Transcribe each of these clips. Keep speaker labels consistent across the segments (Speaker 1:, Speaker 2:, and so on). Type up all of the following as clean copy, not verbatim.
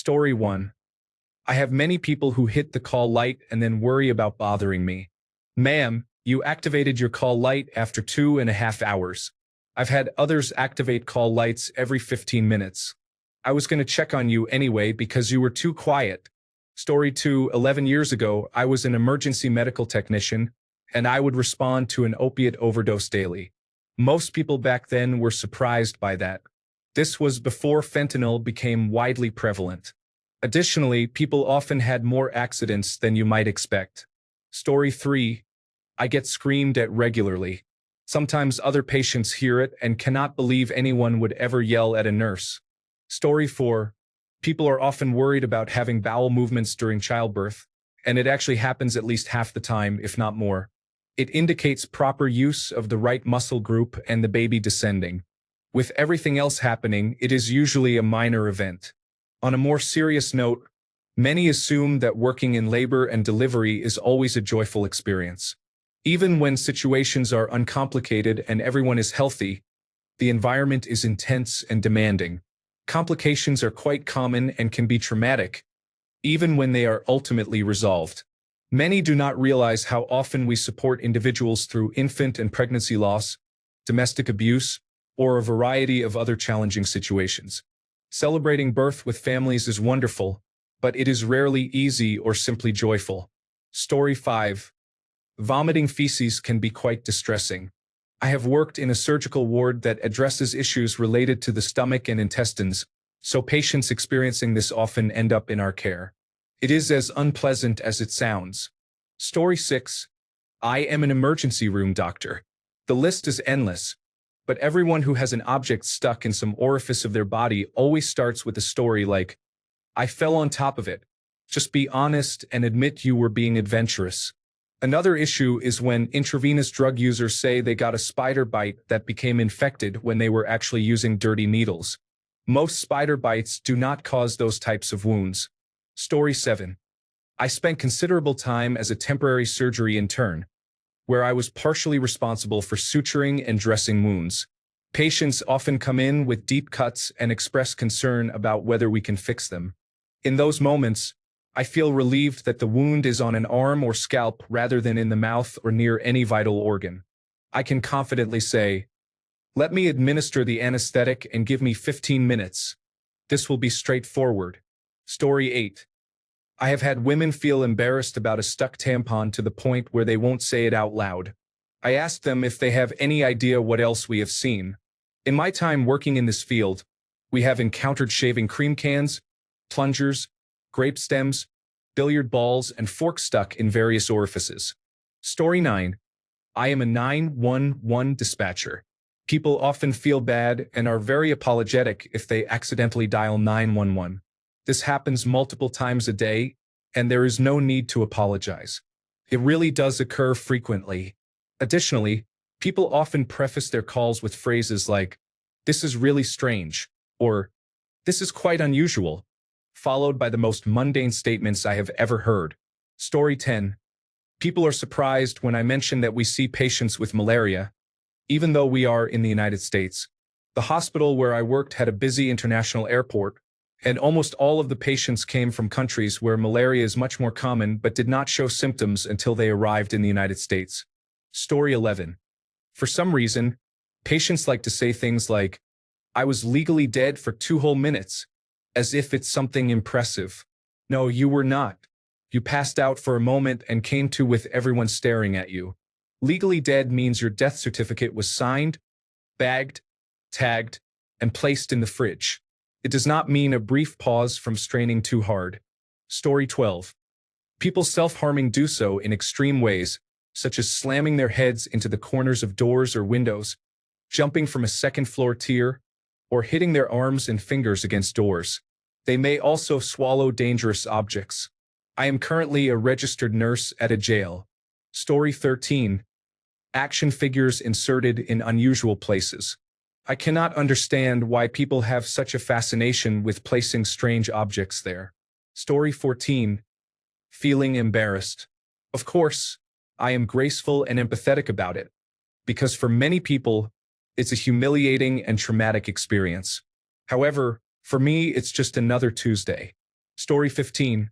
Speaker 1: Story 1. I have many people who hit the call light and then worry about bothering me. Ma'am, you activated your call light after 2.5 hours. I've had others activate call lights every 15 minutes. I was going to check on you anyway because you were too quiet. Story 2. 11 years ago, I was an emergency medical technician, and I would respond to an opiate overdose daily. Most people back then were surprised by that. This was before fentanyl became widely prevalent. Additionally, people often had more accidents than you might expect. Story 3. I get screamed at regularly. Sometimes other patients hear it and cannot believe anyone would ever yell at a nurse. Story 4. People are often worried about having bowel movements during childbirth, and it actually happens at least half the time, if not more. It indicates proper use of the right muscle group and the baby descending. With everything else happening, it is usually a minor event. On a more serious note, many assume that working in labor and delivery is always a joyful experience. Even when situations are uncomplicated and everyone is healthy, the environment is intense and demanding. Complications are quite common and can be traumatic, even when they are ultimately resolved. Many do not realize how often we support individuals through infant and pregnancy loss, domestic abuse, or a variety of other challenging situations. Celebrating birth with families is wonderful, but it is rarely easy or simply joyful. Story 5. Vomiting feces can be quite distressing. I have worked in a surgical ward that addresses issues related to the stomach and intestines, so patients experiencing this often end up in our care. It is as unpleasant as it sounds. Story 6. I am an emergency room doctor. The list is endless, but everyone who has an object stuck in some orifice of their body always starts with a story like, I fell on top of it. Just be honest and admit you were being adventurous. Another issue is when intravenous drug users say they got a spider bite that became infected when they were actually using dirty needles. Most spider bites do not cause those types of wounds. Story 7. I spent considerable time as a temporary surgery intern, where I was partially responsible for suturing and dressing wounds. Patients often come in with deep cuts and express concern about whether we can fix them. In those moments, I feel relieved that the wound is on an arm or scalp rather than in the mouth or near any vital organ. I can confidently say, let me administer the anesthetic and give me 15 minutes. This will be straightforward. Story 8. I have had women feel embarrassed about a stuck tampon to the point where they won't say it out loud. I asked them if they have any idea what else we have seen. In my time working in this field, we have encountered shaving cream cans, plungers, grape stems, billiard balls, and forks stuck in various orifices. Story 9. I am a 911 dispatcher. People often feel bad and are very apologetic if they accidentally dial 911. This happens multiple times a day, and there is no need to apologize. It really does occur frequently. Additionally, people often preface their calls with phrases like, "This is really strange," or "This is quite unusual," followed by the most mundane statements I have ever heard. Story 10. People are surprised when I mention that we see patients with malaria, even though we are in the United States. The hospital where I worked had a busy international airport, and almost all of the patients came from countries where malaria is much more common but did not show symptoms until they arrived in the United States. Story 11. For some reason, patients like to say things like, I was legally dead for 2 whole minutes, as if it's something impressive. No, you were not. You passed out for a moment and came to with everyone staring at you. Legally dead means your death certificate was signed, bagged, tagged, and placed in the fridge. It does not mean a brief pause from straining too hard. Story 12. People self-harming do so in extreme ways, such as slamming their heads into the corners of doors or windows, jumping from a second-floor tier, or hitting their arms and fingers against doors. They may also swallow dangerous objects. I am currently a registered nurse at a jail. Story 13. Action figures inserted in unusual places. I cannot understand why people have such a fascination with placing strange objects there. Story 14. Feeling embarrassed. Of course, I am graceful and empathetic about it, because for many people, it's a humiliating and traumatic experience. However, for me, it's just another Tuesday. Story 15.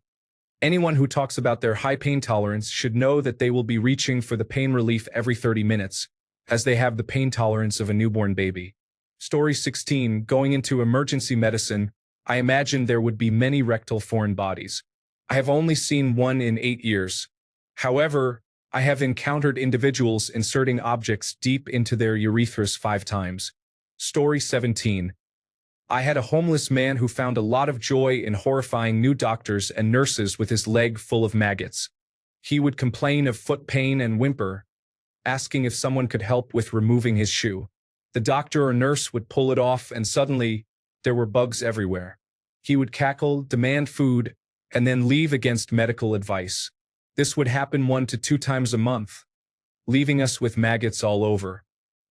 Speaker 1: Anyone who talks about their high pain tolerance should know that they will be reaching for the pain relief every 30 minutes, as they have the pain tolerance of a newborn baby. Story 16. Going into emergency medicine, I imagine there would be many rectal foreign bodies. I have only seen one in 8 years. However, I have encountered individuals inserting objects deep into their urethras 5 times. Story 17. I had a homeless man who found a lot of joy in horrifying new doctors and nurses with his leg full of maggots. He would complain of foot pain and whimper, asking if someone could help with removing his shoe. The doctor or nurse would pull it off, and suddenly, there were bugs everywhere. He would cackle, demand food, and then leave against medical advice. This would happen 1 to 2 times a month, leaving us with maggots all over.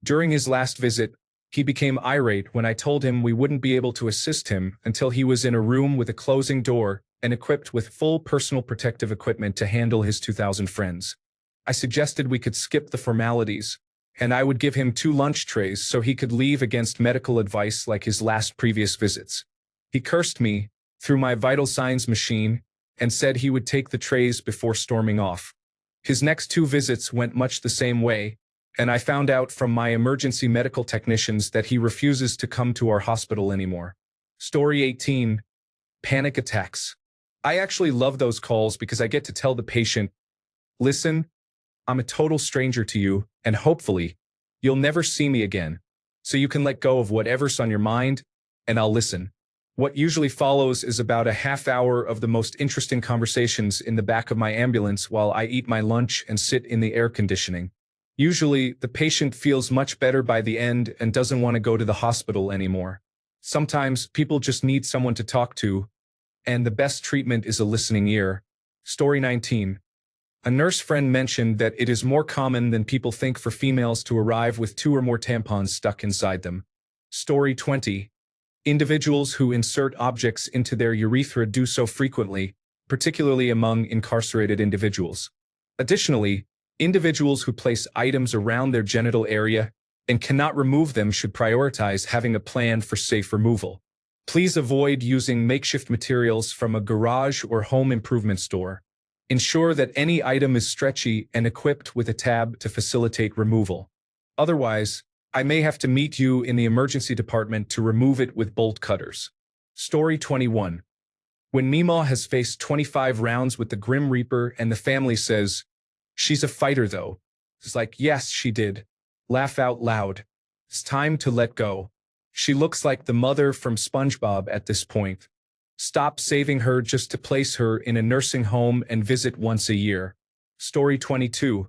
Speaker 1: During his last visit, he became irate when I told him we wouldn't be able to assist him until he was in a room with a closing door and equipped with full personal protective equipment to handle his 2,000 friends. I suggested we could skip the formalities, and I would give him 2 lunch trays so he could leave against medical advice like his last previous visits. He cursed me through my vital signs machine and said he would take the trays before storming off. His next 2 visits went much the same way, and I found out from my emergency medical technicians that he refuses to come to our hospital anymore. Story 18. Panic attacks. I actually love those calls because I get to tell the patient, listen, I'm a total stranger to you, and hopefully, you'll never see me again. So you can let go of whatever's on your mind, and I'll listen. What usually follows is about a half hour of the most interesting conversations in the back of my ambulance while I eat my lunch and sit in the air conditioning. Usually, the patient feels much better by the end and doesn't want to go to the hospital anymore. Sometimes, people just need someone to talk to, and the best treatment is a listening ear. Story 19. A nurse friend mentioned that it is more common than people think for females to arrive with 2 or more tampons stuck inside them. Story 20. Individuals who insert objects into their urethra do so frequently, particularly among incarcerated individuals. Additionally, individuals who place items around their genital area and cannot remove them should prioritize having a plan for safe removal. Please avoid using makeshift materials from a garage or home improvement store. Ensure that any item is stretchy and equipped with a tab to facilitate removal. Otherwise, I may have to meet you in the emergency department to remove it with bolt cutters. Story 21. When Meemaw has faced 25 rounds with the Grim Reaper and the family says, she's a fighter though. It's like, yes, she did. Laugh out loud. It's time to let go. She looks like the mother from SpongeBob at this point. Stop saving her just to place her in a nursing home and visit once a year. Story 22.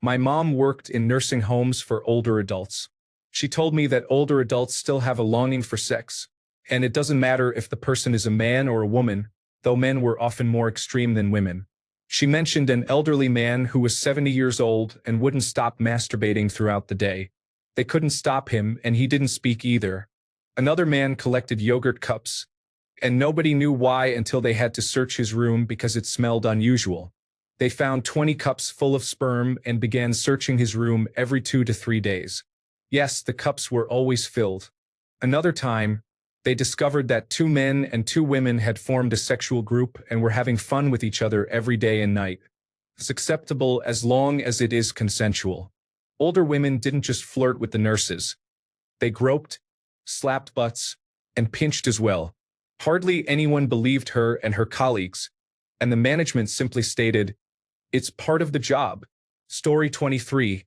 Speaker 1: My mom worked in nursing homes for older adults. She told me that older adults still have a longing for sex, and it doesn't matter if the person is a man or a woman, though men were often more extreme than women. She mentioned an elderly man who was 70 years old and wouldn't stop masturbating throughout the day. They couldn't stop him, and he didn't speak either. Another man collected yogurt cups, and nobody knew why until they had to search his room because it smelled unusual. They found 20 cups full of sperm and began searching his room every 2 to 3 days. Yes, the cups were always filled. Another time, they discovered that 2 men and 2 women had formed a sexual group and were having fun with each other every day and night. It's acceptable as long as it is consensual. Older women didn't just flirt with the nurses. They groped, slapped butts, and pinched as well. Hardly anyone believed her and her colleagues, and the management simply stated, it's part of the job. Story 23.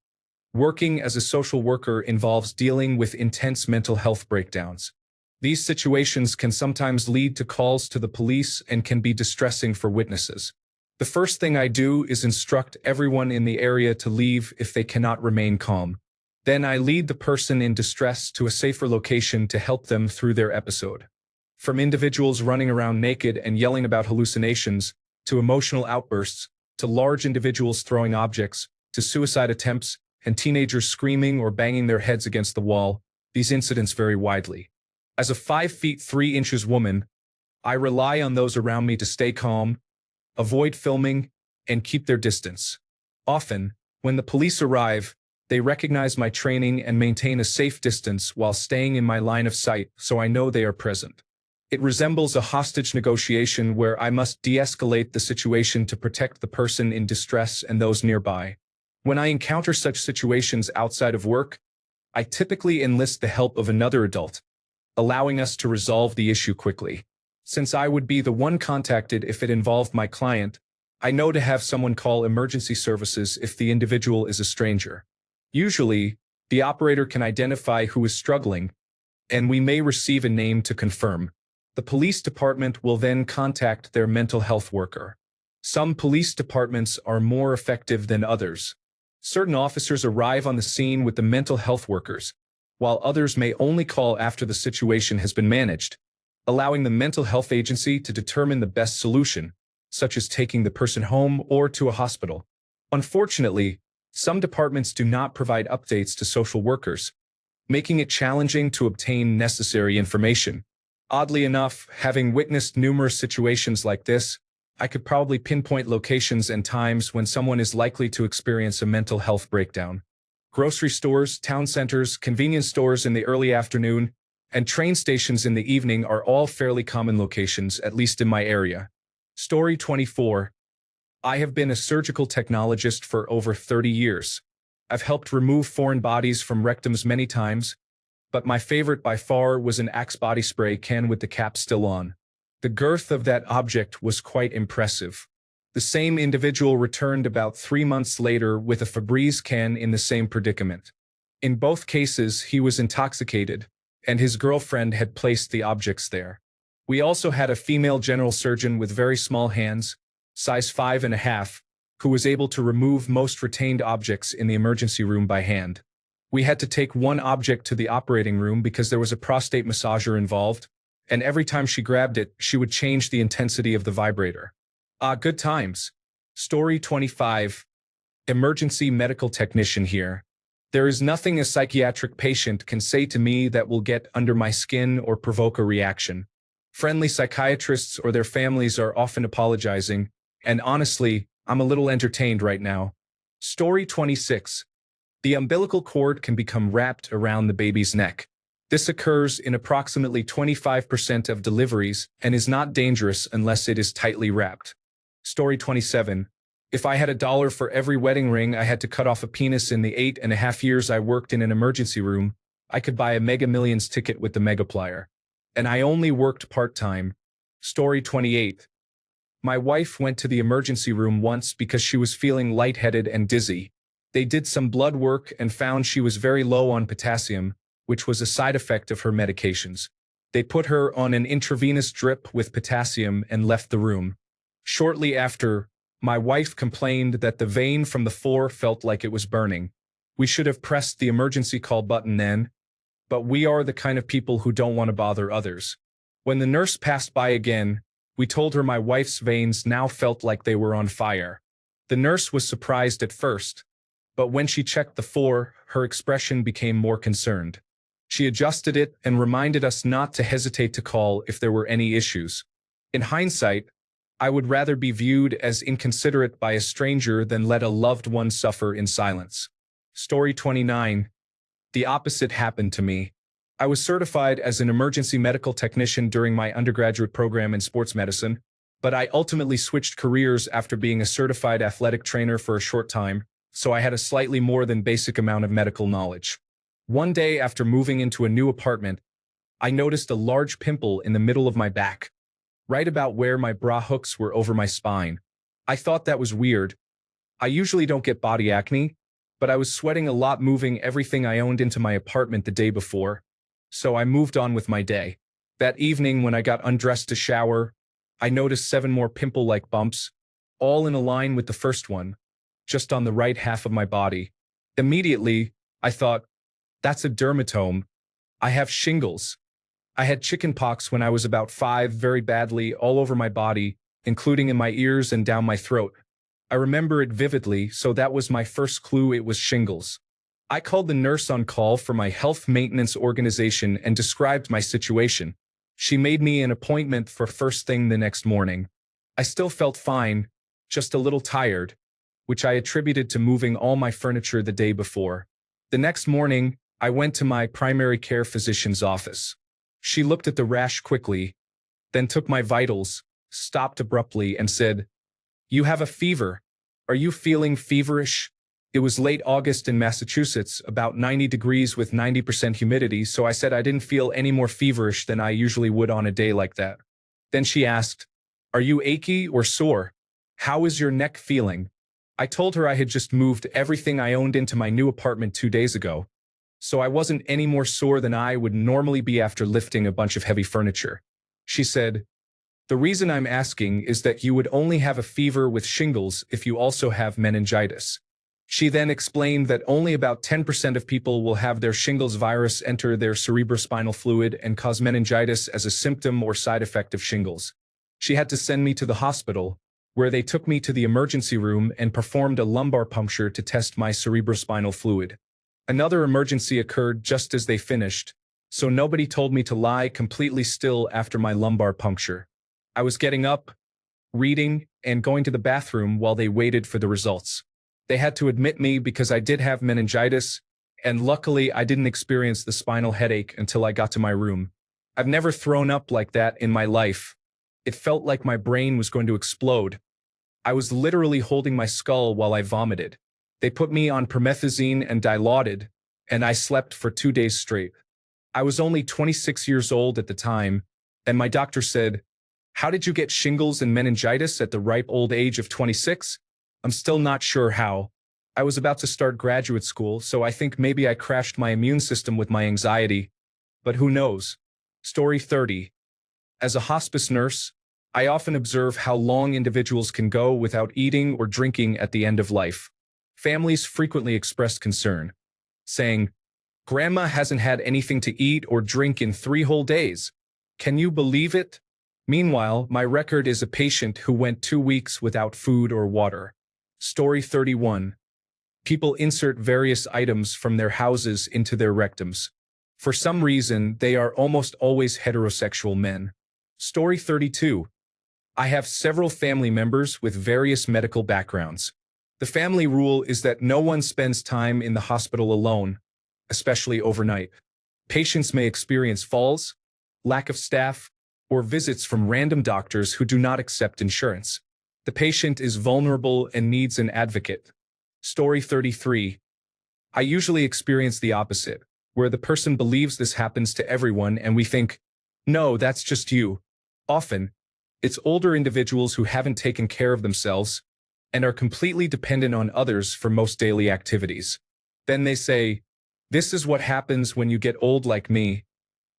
Speaker 1: Working as a social worker involves dealing with intense mental health breakdowns. These situations can sometimes lead to calls to the police and can be distressing for witnesses. The first thing I do is instruct everyone in the area to leave if they cannot remain calm. Then I lead the person in distress to a safer location to help them through their episode. From individuals running around naked and yelling about hallucinations, to emotional outbursts, to large individuals throwing objects, to suicide attempts, and teenagers screaming or banging their heads against the wall, these incidents vary widely. As a 5 feet 3 inches woman, I rely on those around me to stay calm, avoid filming, and keep their distance. Often, when the police arrive, they recognize my training and maintain a safe distance while staying in my line of sight, so I know they are present. It resembles a hostage negotiation where I must de-escalate the situation to protect the person in distress and those nearby. When I encounter such situations outside of work, I typically enlist the help of another adult, allowing us to resolve the issue quickly. Since I would be the one contacted if it involved my client, I know to have someone call emergency services if the individual is a stranger. Usually, the operator can identify who is struggling, and we may receive a name to confirm. The police department will then contact their mental health worker. Some police departments are more effective than others. Certain officers arrive on the scene with the mental health workers, while others may only call after the situation has been managed, allowing the mental health agency to determine the best solution, such as taking the person home or to a hospital. Unfortunately, some departments do not provide updates to social workers, making it challenging to obtain necessary information. Oddly enough, having witnessed numerous situations like this, I could probably pinpoint locations and times when someone is likely to experience a mental health breakdown. Grocery stores, town centers, convenience stores in the early afternoon, and train stations in the evening are all fairly common locations, at least in my area. Story 24. I have been a surgical technologist for over 30 years. I've helped remove foreign bodies from rectums many times, but my favorite by far was an Axe body spray can with the cap still on. The girth of that object was quite impressive. The same individual returned about 3 months later with a Febreze can in the same predicament. In both cases, he was intoxicated, and his girlfriend had placed the objects there. We also had a female general surgeon with very small hands, size 5.5, who was able to remove most retained objects in the emergency room by hand. We had to take one object to the operating room because there was a prostate massager involved, and every time she grabbed it, she would change the intensity of the vibrator. Good times. Story 25. Emergency medical technician here. There is nothing a psychiatric patient can say to me that will get under my skin or provoke a reaction. Friendly psychiatrists or their families are often apologizing, and honestly, I'm a little entertained right now. Story 26. The umbilical cord can become wrapped around the baby's neck. This occurs in approximately 25% of deliveries and is not dangerous unless it is tightly wrapped. Story 27. If I had $1 for every wedding ring I had to cut off a penis in the 8.5 years I worked in an emergency room, I could buy a Mega Millions ticket with the Megaplier. And I only worked part-time. Story 28. My wife went to the emergency room once because she was feeling lightheaded and dizzy. They did some blood work and found she was very low on potassium, which was a side effect of her medications. They put her on an intravenous drip with potassium and left the room. Shortly after, my wife complained that the vein from the floor felt like it was burning. We should have pressed the emergency call button then, but we are the kind of people who don't want to bother others. When the nurse passed by again, we told her my wife's veins now felt like they were on fire. The nurse was surprised at first, but when she checked the floor, her expression became more concerned. She adjusted it and reminded us not to hesitate to call if there were any issues. In hindsight, I would rather be viewed as inconsiderate by a stranger than let a loved one suffer in silence. Story 29. The opposite happened to me. I was certified as an emergency medical technician during my undergraduate program in sports medicine, but I ultimately switched careers after being a certified athletic trainer for a short time, so I had a slightly more than basic amount of medical knowledge. One day after moving into a new apartment, I noticed a large pimple in the middle of my back, right about where my bra hooks were over my spine. I thought that was weird. I usually don't get body acne, but I was sweating a lot moving everything I owned into my apartment the day before, so I moved on with my day. That evening when I got undressed to shower, I noticed 7 more pimple-like bumps, all in a line with the first one, just on the right half of my body. Immediately, I thought, that's a dermatome. I have shingles. I had chickenpox when I was about 5 very badly all over my body, including in my ears and down my throat. I remember it vividly, so that was my first clue it was shingles. I called the nurse on call for my health maintenance organization and described my situation. She made me an appointment for first thing the next morning. I still felt fine, just a little tired, which I attributed to moving all my furniture the day before. The next morning, I went to my primary care physician's office. She looked at the rash quickly, then took my vitals, stopped abruptly, and said, "You have a fever. Are you feeling feverish?" It was late August in Massachusetts, about 90 degrees with 90% humidity, so I said I didn't feel any more feverish than I usually would on a day like that. Then she asked, "Are you achy or sore? How is your neck feeling?" I told her I had just moved everything I owned into my new apartment 2 days ago, so I wasn't any more sore than I would normally be after lifting a bunch of heavy furniture. She said, "The reason I'm asking is that you would only have a fever with shingles if you also have meningitis." She then explained that only about 10% of people will have their shingles virus enter their cerebrospinal fluid and cause meningitis as a symptom or side effect of shingles. She had to send me to the hospital, where they took me to the emergency room and performed a lumbar puncture to test my cerebrospinal fluid. Another emergency occurred just as they finished, so nobody told me to lie completely still after my lumbar puncture. I was getting up, reading, and going to the bathroom while they waited for the results. They had to admit me because I did have meningitis, and luckily I didn't experience the spinal headache until I got to my room. I've never thrown up like that in my life. It felt like my brain was going to explode. I was literally holding my skull while I vomited. They put me on promethazine and Dilaudid, and I slept for 2 days straight. I was only 26 years old at the time, and my doctor said, "How did you get shingles and meningitis at the ripe old age of 26? I'm still not sure how. I was about to start graduate school, so I think maybe I crashed my immune system with my anxiety. But who knows?" Story 30. As a hospice nurse, I often observe how long individuals can go without eating or drinking at the end of life. Families frequently express concern, saying, "Grandma hasn't had anything to eat or drink in 3 whole days. Can you believe it?" Meanwhile, my record is a patient who went 2 weeks without food or water. Story 31. People insert various items from their houses into their rectums. For some reason, they are almost always heterosexual men. Story 32. I have several family members with various medical backgrounds. The family rule is that no one spends time in the hospital alone, especially overnight. Patients may experience falls, lack of staff, or visits from random doctors who do not accept insurance. The patient is vulnerable and needs an advocate. Story 33. I usually experience the opposite, where the person believes this happens to everyone and we think, "No, that's just you." Often, it's older individuals who haven't taken care of themselves and are completely dependent on others for most daily activities. Then they say, "This is what happens when you get old like me,"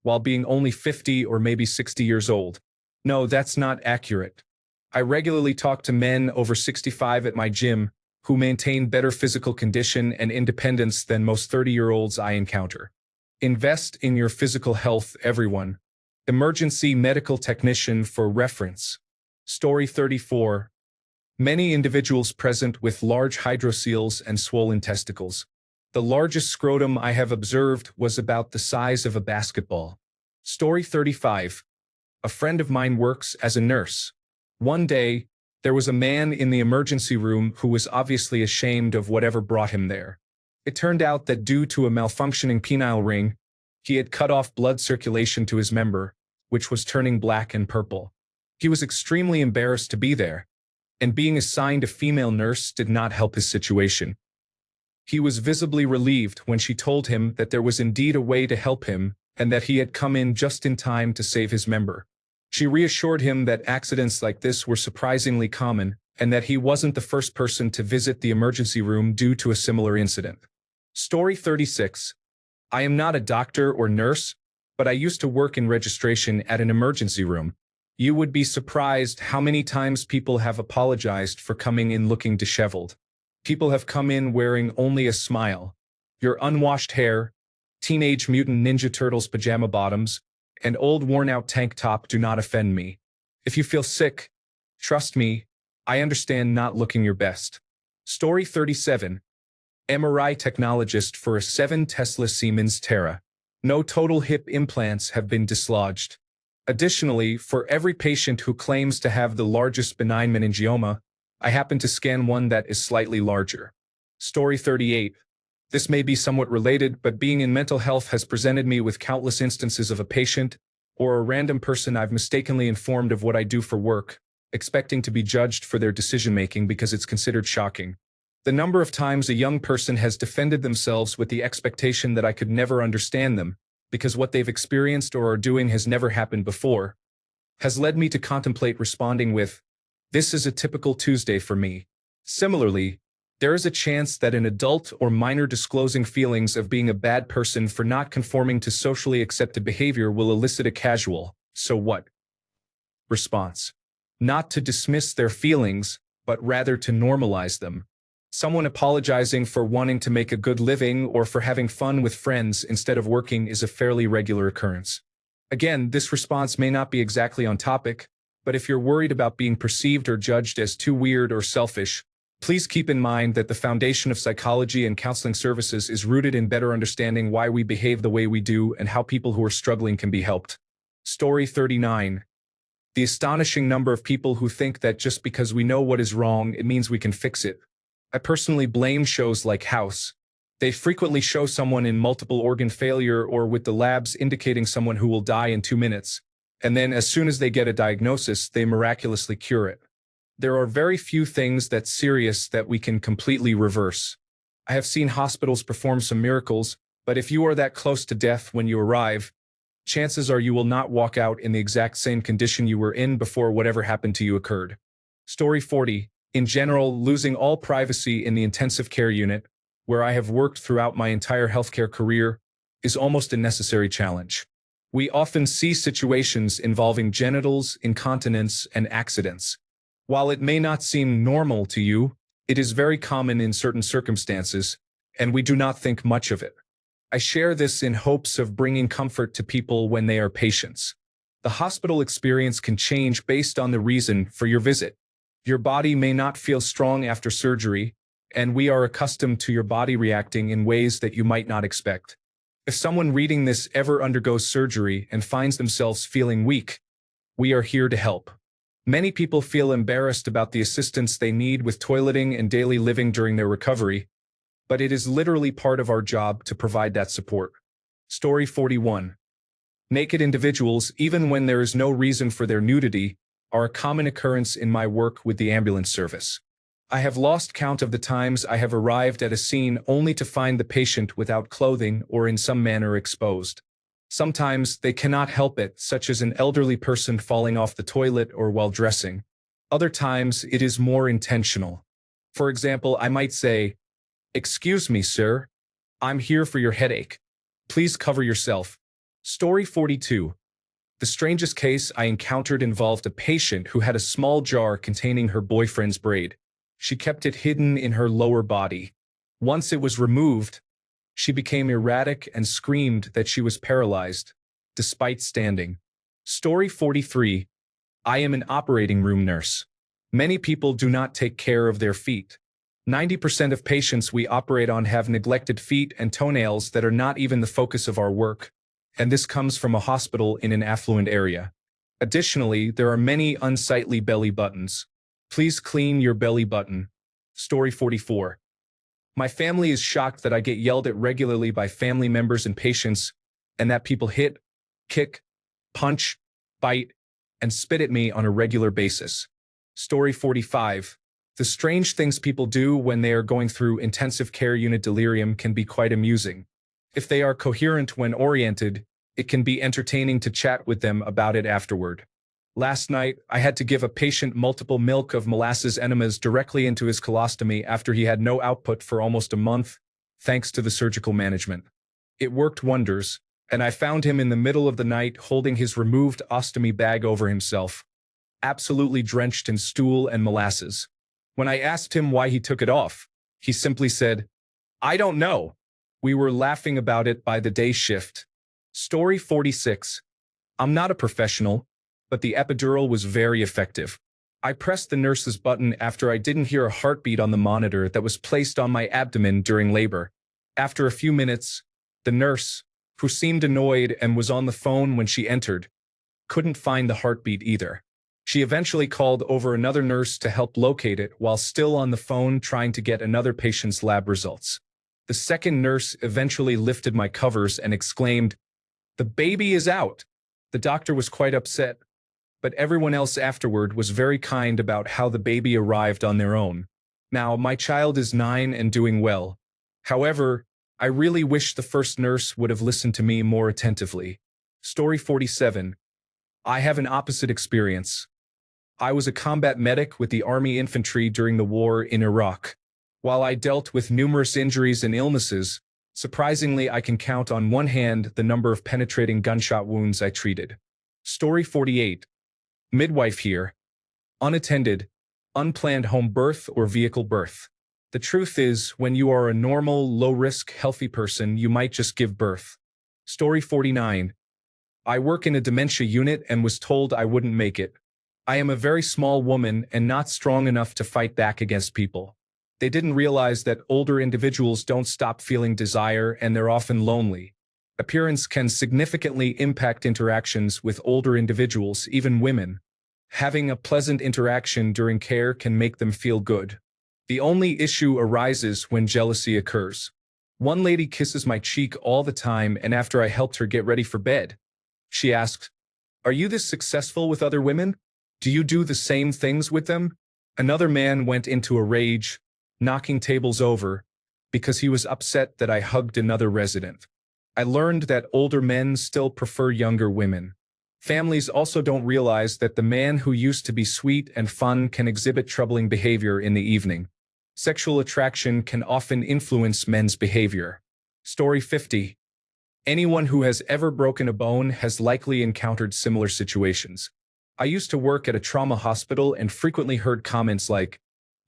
Speaker 1: while being only 50 or maybe 60 years old. No, that's not accurate. I regularly talk to men over 65 at my gym who maintain better physical condition and independence than most 30-year-olds I encounter. Invest in your physical health, everyone. Emergency medical technician for reference. Story 34. Many individuals present with large hydrocele and swollen testicles. The largest scrotum I have observed was about the size of a basketball. Story 35. A friend of mine works as a nurse. One day, there was a man in the emergency room who was obviously ashamed of whatever brought him there. It turned out that due to a malfunctioning penile ring, he had cut off blood circulation to his member, which was turning black and purple. He was extremely embarrassed to be there, and being assigned a female nurse did not help his situation. He was visibly relieved when she told him that there was indeed a way to help him and that he had come in just in time to save his member. She reassured him that accidents like this were surprisingly common and that he wasn't the first person to visit the emergency room due to a similar incident. Story 36. I am not a doctor or nurse, but I used to work in registration at an emergency room. You would be surprised how many times people have apologized for coming in looking disheveled. People have come in wearing only a smile. Your unwashed hair, Teenage Mutant Ninja Turtles pajama bottoms, and old worn-out tank top do not offend me. If you feel sick, trust me, I understand not looking your best. Story 37. MRI technologist for a 7 Tesla Siemens Terra. No total hip implants have been dislodged. Additionally, for every patient who claims to have the largest benign meningioma, I happen to scan one that is slightly larger. Story 38. This may be somewhat related, but being in mental health has presented me with countless instances of a patient or a random person I've mistakenly informed of what I do for work, expecting to be judged for their decision-making because it's considered shocking. The number of times a young person has defended themselves with the expectation that I could never understand them, because what they've experienced or are doing has never happened before, has led me to contemplate responding with, "This is a typical Tuesday for me." Similarly, there is a chance that an adult or minor disclosing feelings of being a bad person for not conforming to socially accepted behavior will elicit a casual, "So what?" response. Not to dismiss their feelings, but rather to normalize them. Someone apologizing for wanting to make a good living or for having fun with friends instead of working is a fairly regular occurrence. Again, this response may not be exactly on topic, but if you're worried about being perceived or judged as too weird or selfish, please keep in mind that the foundation of psychology and counseling services is rooted in better understanding why we behave the way we do and how people who are struggling can be helped. Story 39. The astonishing number of people who think that just because we know what is wrong, it means we can fix it. I personally blame shows like House. They frequently show someone in multiple organ failure or with the labs indicating someone who will die in 2 minutes, and then as soon as they get a diagnosis, they miraculously cure it. There are very few things that serious that we can completely reverse. I have seen hospitals perform some miracles, but if you are that close to death when you arrive, chances are you will not walk out in the exact same condition you were in before whatever happened to you occurred. Story 40. In general, losing all privacy in the intensive care unit, where I have worked throughout my entire healthcare career, is almost a necessary challenge. We often see situations involving genitals, incontinence, and accidents. While it may not seem normal to you, it is very common in certain circumstances, and we do not think much of it. I share this in hopes of bringing comfort to people when they are patients. The hospital experience can change based on the reason for your visit. Your body may not feel strong after surgery, and we are accustomed to your body reacting in ways that you might not expect. If someone reading this ever undergoes surgery and finds themselves feeling weak, we are here to help. Many people feel embarrassed about the assistance they need with toileting and daily living during their recovery, but it is literally part of our job to provide that support. Story 41. Naked individuals, even when there is no reason for their nudity, are a common occurrence in my work with the ambulance service. I have lost count of the times I have arrived at a scene only to find the patient without clothing or in some manner exposed. Sometimes they cannot help it, such as an elderly person falling off the toilet or while dressing. Other times it is more intentional. For example, I might say, "Excuse me, sir. I'm here for your headache. Please cover yourself." Story 42. The strangest case I encountered involved a patient who had a small jar containing her boyfriend's braid. She kept it hidden in her lower body. Once it was removed, she became erratic and screamed that she was paralyzed, despite standing. Story 43. I am an operating room nurse. Many people do not take care of their feet. 90% of patients we operate on have neglected feet and toenails that are not even the focus of our work, and this comes from a hospital in an affluent area. Additionally, there are many unsightly belly buttons. Please clean your belly button. Story 44. My family is shocked that I get yelled at regularly by family members and patients, and that people hit, kick, punch, bite, and spit at me on a regular basis. Story 45. The strange things people do when they are going through intensive care unit delirium can be quite amusing. If they are coherent when oriented, it can be entertaining to chat with them about it afterward. Last night, I had to give a patient multiple milk of molasses enemas directly into his colostomy after he had no output for almost a month, thanks to the surgical management. It worked wonders, and I found him in the middle of the night holding his removed ostomy bag over himself, absolutely drenched in stool and molasses. When I asked him why he took it off, he simply said, "I don't know." We were laughing about it by the day shift. Story 46. I'm not a professional, but the epidural was very effective. I pressed the nurse's button after I didn't hear a heartbeat on the monitor that was placed on my abdomen during labor. After a few minutes, the nurse, who seemed annoyed and was on the phone when she entered, couldn't find the heartbeat either. She eventually called over another nurse to help locate it while still on the phone trying to get another patient's lab results. The second nurse eventually lifted my covers and exclaimed, "The baby is out." The doctor was quite upset, but everyone else afterward was very kind about how the baby arrived on their own. Now, my child is 9 and doing well. However, I really wish the first nurse would have listened to me more attentively. Story 47. I have an opposite experience. I was a combat medic with the Army Infantry during the war in Iraq. While I dealt with numerous injuries and illnesses, surprisingly I can count on one hand the number of penetrating gunshot wounds I treated. Story 48. Midwife here. Unattended, unplanned home birth or vehicle birth. The truth is, when you are a normal, low-risk, healthy person, you might just give birth. Story 49. I work in a dementia unit and was told I wouldn't make it. I am a very small woman and not strong enough to fight back against people. They didn't realize that older individuals don't stop feeling desire and they're often lonely. Appearance can significantly impact interactions with older individuals, even women. Having a pleasant interaction during care can make them feel good. The only issue arises when jealousy occurs. One lady kisses my cheek all the time, and after I helped her get ready for bed, she asked, "Are you this successful with other women? Do you do the same things with them?" Another man went into a rage, knocking tables over, because he was upset that I hugged another resident. I learned that older men still prefer younger women. Families also don't realize that the man who used to be sweet and fun can exhibit troubling behavior in the evening. Sexual attraction can often influence men's behavior. Story 50. Anyone who has ever broken a bone has likely encountered similar situations. I used to work at a trauma hospital and frequently heard comments like,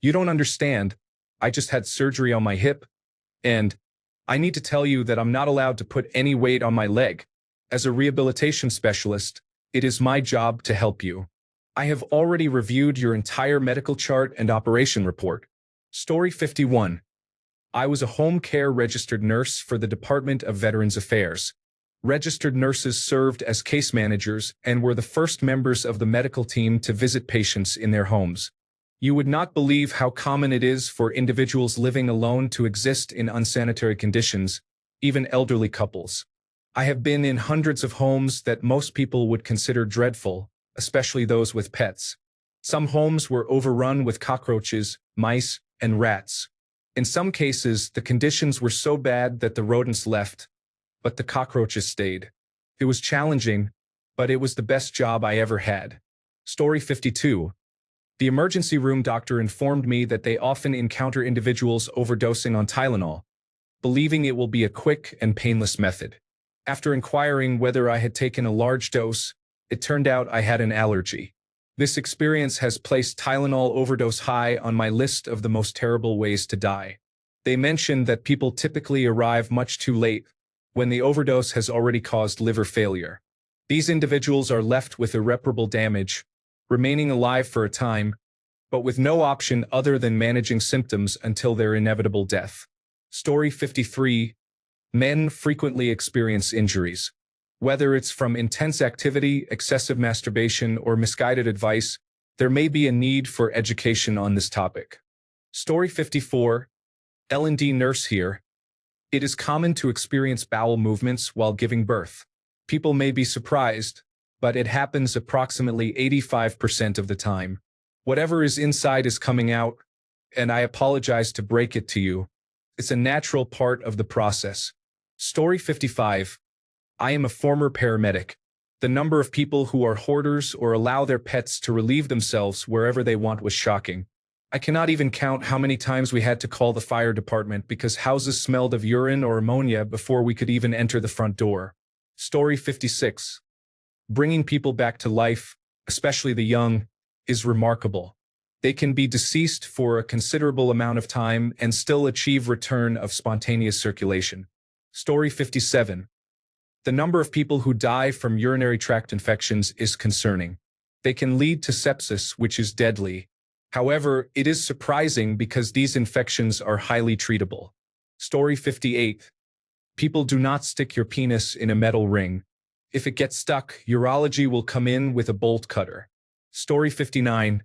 Speaker 1: "You don't understand, I just had surgery on my hip," and "I need to tell you that I'm not allowed to put any weight on my leg. As a rehabilitation specialist, it is my job to help you. I have already reviewed your entire medical chart and operation report." Story 51. I was a home care registered nurse for the Department of Veterans Affairs. Registered nurses served as case managers and were the first members of the medical team to visit patients in their homes. You would not believe how common it is for individuals living alone to exist in unsanitary conditions, even elderly couples. I have been in hundreds of homes that most people would consider dreadful, especially those with pets. Some homes were overrun with cockroaches, mice, and rats. In some cases, the conditions were so bad that the rodents left, but the cockroaches stayed. It was challenging, but it was the best job I ever had. Story 52. The emergency room doctor informed me that they often encounter individuals overdosing on Tylenol, believing it will be a quick and painless method. After inquiring whether I had taken a large dose, it turned out I had an allergy. This experience has placed Tylenol overdose high on my list of the most terrible ways to die. They mentioned that people typically arrive much too late, when the overdose has already caused liver failure. These individuals are left with irreparable damage, remaining alive for a time, but with no option other than managing symptoms until their inevitable death. Story 53. Men frequently experience injuries. Whether it's from intense activity, excessive masturbation, or misguided advice, there may be a need for education on this topic. Story 54. L&D nurse here. It is common to experience bowel movements while giving birth. People may be surprised, but it happens approximately 85% of the time. Whatever is inside is coming out, and I apologize to break it to you. It's a natural part of the process. Story 55. I am a former paramedic. The number of people who are hoarders or allow their pets to relieve themselves wherever they want was shocking. I cannot even count how many times we had to call the fire department because houses smelled of urine or ammonia before we could even enter the front door. Story 56. Bringing people back to life, especially the young, is remarkable. They can be deceased for a considerable amount of time and still achieve return of spontaneous circulation. Story 57. The number of people who die from urinary tract infections is concerning. They can lead to sepsis, which is deadly. However, it is surprising because these infections are highly treatable. Story 58. People do not stick your penis in a metal ring. If it gets stuck, urology will come in with a bolt cutter. Story 59.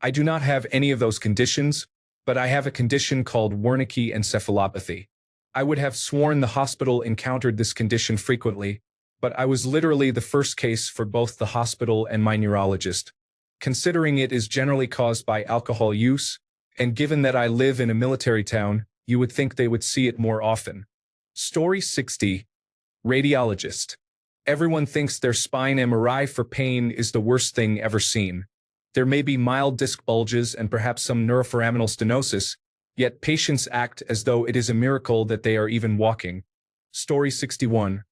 Speaker 1: I do not have any of those conditions, but I have a condition called Wernicke encephalopathy. I would have sworn the hospital encountered this condition frequently, but I was literally the first case for both the hospital and my neurologist. Considering it is generally caused by alcohol use, and given that I live in a military town, you would think they would see it more often. Story 60. Radiologist. Everyone thinks their spine MRI for pain is the worst thing ever seen. There may be mild disc bulges and perhaps some neuroforaminal stenosis, yet patients act as though it is a miracle that they are even walking. Story 61.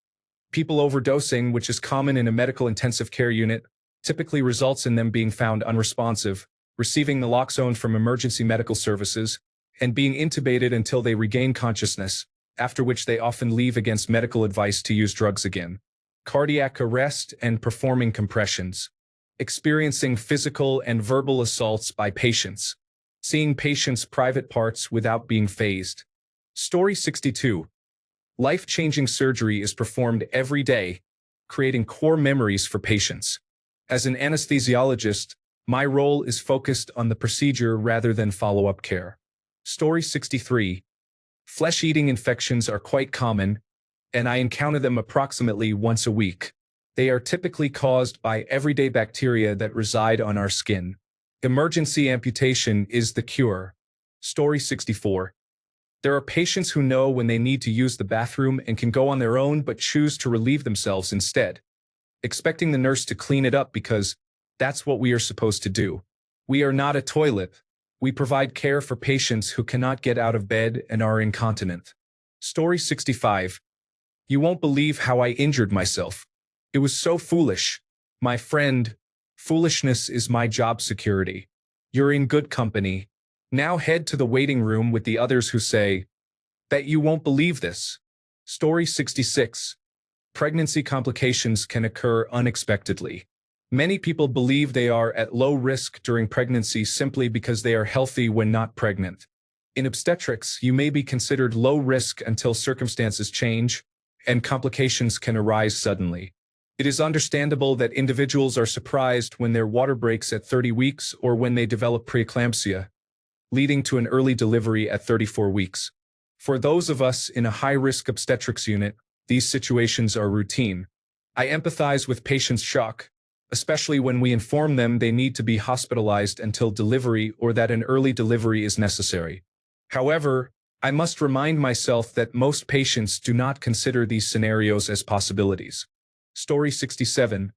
Speaker 1: People overdosing, which is common in a medical intensive care unit, typically results in them being found unresponsive, receiving naloxone from emergency medical services, and being intubated until they regain consciousness, after which they often leave against medical advice to use drugs again. Cardiac arrest and performing compressions. Experiencing physical and verbal assaults by patients. Seeing patients' private parts without being fazed. Story 62. Life-changing surgery is performed every day, creating core memories for patients. As an anesthesiologist, my role is focused on the procedure rather than follow-up care. Story 63. Flesh-eating infections are quite common, and I encounter them approximately once a week. They are typically caused by everyday bacteria that reside on our skin. Emergency amputation is the cure. Story 64. There are patients who know when they need to use the bathroom and can go on their own but choose to relieve themselves instead, expecting the nurse to clean it up because that's what we are supposed to do. We are not a toilet. We provide care for patients who cannot get out of bed and are incontinent. Story 65. You won't believe how I injured myself. It was so foolish. My friend, foolishness is my job security. You're in good company. Now head to the waiting room with the others who say, "Bet you won't believe this." Story 66. Pregnancy complications can occur unexpectedly. Many people believe they are at low risk during pregnancy simply because they are healthy when not pregnant. In obstetrics, you may be considered low risk until circumstances change, and complications can arise suddenly. It is understandable that individuals are surprised when their water breaks at 30 weeks or when they develop preeclampsia, leading to an early delivery at 34 weeks. For those of us in a high-risk obstetrics unit, these situations are routine. I empathize with patients' shock, especially when we inform them they need to be hospitalized until delivery or that an early delivery is necessary. However, I must remind myself that most patients do not consider these scenarios as possibilities. Story 67.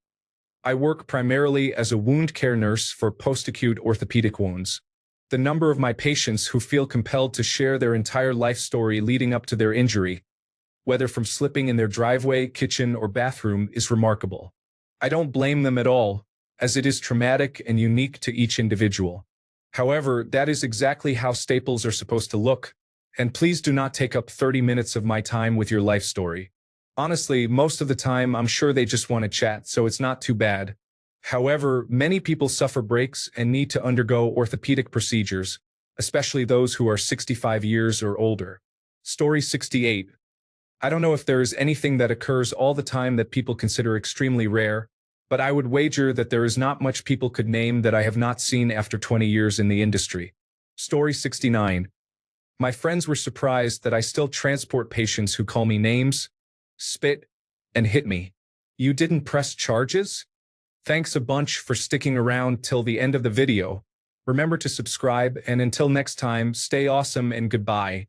Speaker 1: I work primarily as a wound care nurse for post-acute orthopedic wounds. The number of my patients who feel compelled to share their entire life story leading up to their injury, whether from slipping in their driveway, kitchen, or bathroom, is remarkable. I don't blame them at all, as it is traumatic and unique to each individual. However, that is exactly how staples are supposed to look, and please do not take up 30 minutes of my time with your life story. Honestly, most of the time I'm sure they just want to chat, so it's not too bad. However, many people suffer breaks and need to undergo orthopedic procedures, especially those who are 65 years or older. Story 68. I don't know if there is anything that occurs all the time that people consider extremely rare, but I would wager that there is not much people could name that I have not seen after 20 years in the industry. Story 69. My friends were surprised that I still transport patients who call me names, spit, and hit me. You didn't press charges? Thanks a bunch for sticking around till the end of the video. Remember to subscribe, and until next time, stay awesome and goodbye.